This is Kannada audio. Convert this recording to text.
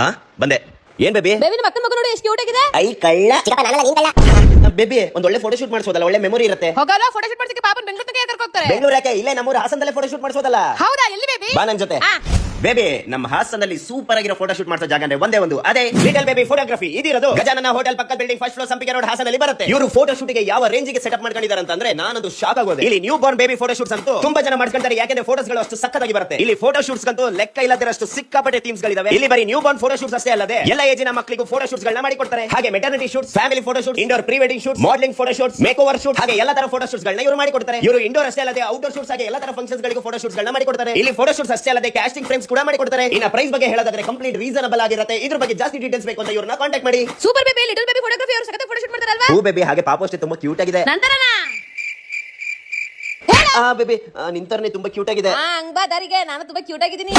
ಆ ಬಂದೆ. ಏನ್ ಬೇಬಿ? ಬೇಬಿ ನಿಮ್ಮ ಅಕ್ಕನ ಮಗ ನೋಡಿ ಎಷ್ಟು ಕ್ಯೂಟ್ ಆಗಿದೆ. ಐ ಕಳ್ಳ. ಚಿಕ್ಕಪ್ಪ ನಾನಲ್ಲ ನೀನ್ ಕಳ್ಳ. ಬೇಬಿ ಒಂದ್ ಒಳ್ಳೆ ಫೋಟೋ ಶೂಟ್ ಮಾಡಿಸೋದಲ್ಲ, ಒಳ್ಳೆ ಮೆಮೊರಿ ಇರುತ್ತೆ. ಹೋಗಲ್ಲ ಫೋಟೋ ಶೂಟ್ ಮಾಡ್ಸಕ್ಕೆ ಪಾಪನ್ ಬೆಂಗಳೂರು ತನಕ ಕರ್ಕೊಂಡು ಹೋಗ್ತಾರೆ. ಬೆಂಗಳೂರು ಯಾಕೆ, ಇಲ್ಲೇ ನಮ್ಮೂರ ಹಾಸನದಲ್ಲೇ ಫೋಟೋ ಶೂಟ್ ಮಾಡಿಸೋದಲ್ಲ. ಹೌದಾ, ಎಲ್ಲಿ ಬೇಬಿ? ಬಾ ನನ್ ಜೊತೆ. ಬೇಬಿ ನಮ್ಮ ಹಾಸನಲ್ಲಿ ಸೂಪರ್ ಆಗಿರೋ ಫೋಟೋ ಶೂಟ್ ಮಾಡಿಸೋ ಜಾಗ ಅಂದ್ರೆ ಒಂದೇ ಒಂದು, ಅದೇ ಲಿಟಲ್ ಬೇಬಿ ಫೋಟೋಗ್ರಫಿ. ಇದಿರೋದು ಗಜಾನನ ಹೋಟೆಲ್ ಪಕ್ಕ building first floor Sampige road ಹಾಸನಲ್ಲಿ ಬರುತ್ತೆ. ಇವರು ಫೋಟೋ ಶೂಟ್ ಗೆ ಯಾವ ರೇಂಜ್ ಗೆ ಸೆಟಪ್ ಮಾಡ್ಕೊಂಡಿದ್ದಾರೆ ಅಂತಂದ್ರೆ ನಾನದು ಶಾಕ್ ಆಗೋದೆ. ಇಲ್ಲಿ new born baby photo shoots ಅಂತೂ ತುಂಬಾ ಜನ ಮಾಡ್ಕೊಳ್ತಾರೆ, ಯಾಕಂದ್ರೆ ಫೋಟೋಸ್ ಗಳು ಅಷ್ಟು ಸಕ್ಕತ್ತಾಗಿ ಬರುತ್ತೆ. ಇಲ್ಲಿ ಫೋಟೋ ಶೂಟ್ಸ್ ಅಂತೂ ಲೆಕ್ಕ ಇಲ್ಲದಿರಷ್ಟು ಸಿಕ್ಕಾಪಟ್ಟೆ ಥೀಮ್ಸ್ ಗಳಿದಾವೆ. ಇಲ್ಲಿ ಬರೀ ನ್ಯೂ ಬಾರ್ನ್ ಫೋಟೋ ಶೂಟ್ಸ್ ಅಷ್ಟೇ ಅಲ್ಲದೆ ಎಲ್ಲ ಏಜಿನ ಮಕ್ಕಳಿಗೂ ಫೋಟೋ ಶೂಟ್ಸ್ ಗಳನ್ನ ಮಾಡಿಕೊಡ್ತಾರೆ. ಹಾಗೆ maternity shoots, family photo shoot, indoor pre wedding shoot, modelling photo shoots, makeover shoot, ಹಾಗೆ ಎಲ್ಲ ತರ ಫೋಟೋ ಶೂಟ್ಸ್ ಗಳನ್ನ ಇವರು ಮಾಡಿಕೊಡ್ತಾರೆ. ಇವರು ಇಂಡೋರ್ ಅಷ್ಟೇ ಅಲ್ಲದೆ ಔಟ್ಡೋರ್ ಶೂಟ್ಸ್ ಹಾಗೆ ಎಲ್ಲ ತರ ಫಂಕ್ಷನ್ಸ್ ಗಳಿಗೂ ಫೋಟೋ ಶೂಟ್ಸ್ ಗಳನ್ನ ಮಾಡಿಕೊಡ್ತಾರೆ. ಇಲ್ಲಿ ಫೋಟೋ ಶೂಟ್ಸ್ ಅಷ್ಟೇ ಅಲ್ಲದೆ ಕ್ಯಾಸ್ಟಿಂಗ್ ಫ್ರೇಮ್ಸ್ ಕೂಡ ಮಾಡಿಕೊಡ್ತಾರೆ. ಇನ್ನ ಪ್ರೈಸ್ ಬಗ್ಗೆ ಹೇಳೋದಾದ್ರೆ ಕಂಪ್ಲೀಟ್ ರೀಸನಬಲ್ ಆಗಿರುತ್ತೆ. ಇದ್ರ ಬಗ್ಗೆ ಜಾಸ್ತಿ ಡೀಟೇಲ್ಸ್ ಬೇಕು ಅಂತ ಇವ್ರನ್ನ ಕಾಂಟ್ಯಾಕ್ಟ್ ಮಾಡಿ. Super baby little baby photography ಅವರು ಸಕತ್ತ ಫೋಟೋ ಶೂಟ್ ಮಾಡ್ತಾರಲ್ವಾ? ಹೂ ಬೇಬಿ, ಹಾಗೆ ಪಾಪು ಅಷ್ಟೇ ತುಂಬಾ ಕ್ಯೂಟ್ ಆಗಿದೆ. ನಂತರನಾ ಆ ಬೇಬಿ ನಿಂತರ್ನೆ ತುಂಬಾ ಕ್ಯೂಟ್ ಆಗಿದೆ. ಹಂಗ್ ಬಾ ದಾರಿಗೆ, ನಾನು ತುಂಬಾ ಕ್ಯೂಟ್ ಆಗಿದ್ದೀನಿ.